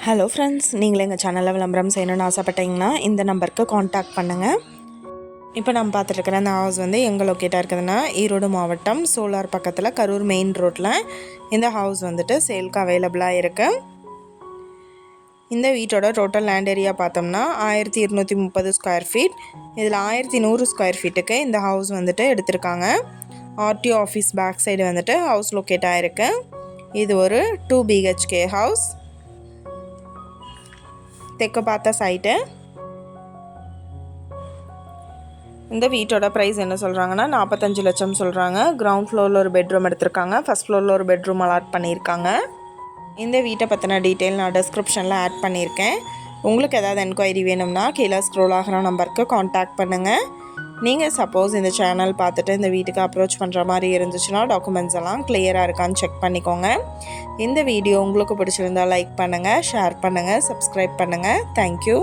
Hello friends, நீங்களே எங்கள் சேனலில் விளம்பரம் செய்யணும்னு ஆசைப்பட்டீங்கன்னா இந்த நம்பருக்கு காண்டாக்ட் பண்ணுங்கள். இப்போ நம்ம பார்த்துட்ருக்கிற அந்த ஹவுஸ் வந்து எங்கே லொக்கேட்டாக இருக்குதுன்னா ஈரோடு மாவட்டம் சோலார் பக்கத்தில் கரூர் மெயின் ரோட்டில் இந்த ஹவுஸ் வந்துட்டு சேலுக்கு அவைலபிளாக இருக்குது. இந்த வீட்டோட டோட்டல் லேண்ட் ஏரியா பார்த்தோம்னா 1230 ஸ்கொயர் ஃபீட். இதில் 1100 ஸ்கொயர் ஃபீட்டுக்கு இந்த ஹவுஸ் வந்துட்டு எடுத்திருக்காங்க. ஆர்டிஓ ஆஃபீஸ் பேக் சைடு வந்துட்டு ஹவுஸ் லொக்கேட் ஆகிருக்கு. இது ஒரு 2 BHK ஹவுஸ். தெற்கு பார்த்த சைட்டு. இந்த வீட்டோட ப்ரைஸ் என்ன சொல்கிறாங்கன்னா 45 லட்சம் சொல்கிறாங்க. கிரவுண்ட் ஃப்ளோரில் ஒரு பெட்ரூம் எடுத்திருக்காங்க. ஃபஸ்ட் ஃப்ளோரில் ஒரு பெட்ரூம் அலாட் பண்ணியிருக்காங்க. இந்த வீட்டை பற்றின டீட்டெயில் நான் டிஸ்கிரிப்ஷனில் ஆட் பண்ணியிருக்கேன். உங்களுக்கு ஏதாவது என்கொயரி வேணும்னா கீழே ஸ்க்ரோல் ஆகிற நம்பருக்கு காண்டாக்ட் பண்ணுங்கள். நீங்கள் சப்போஸ் இந்த சேனல் பார்த்துட்டு இந்த வீட்டுக்கு அப்ரோச் பண்ணுற மாதிரி இருந்துச்சுன்னா டாக்குமெண்ட்ஸ் எல்லாம் கிளியராக இருக்கான்னு செக் பண்ணிக்கோங்க. இந்த வீடியோ உங்களுக்கு பிடிச்சிருந்தால் லைக் பண்ணுங்கள், ஷேர் பண்ணுங்கள், சப்ஸ்கிரைப் பண்ணுங்கள். தேங்க்யூ.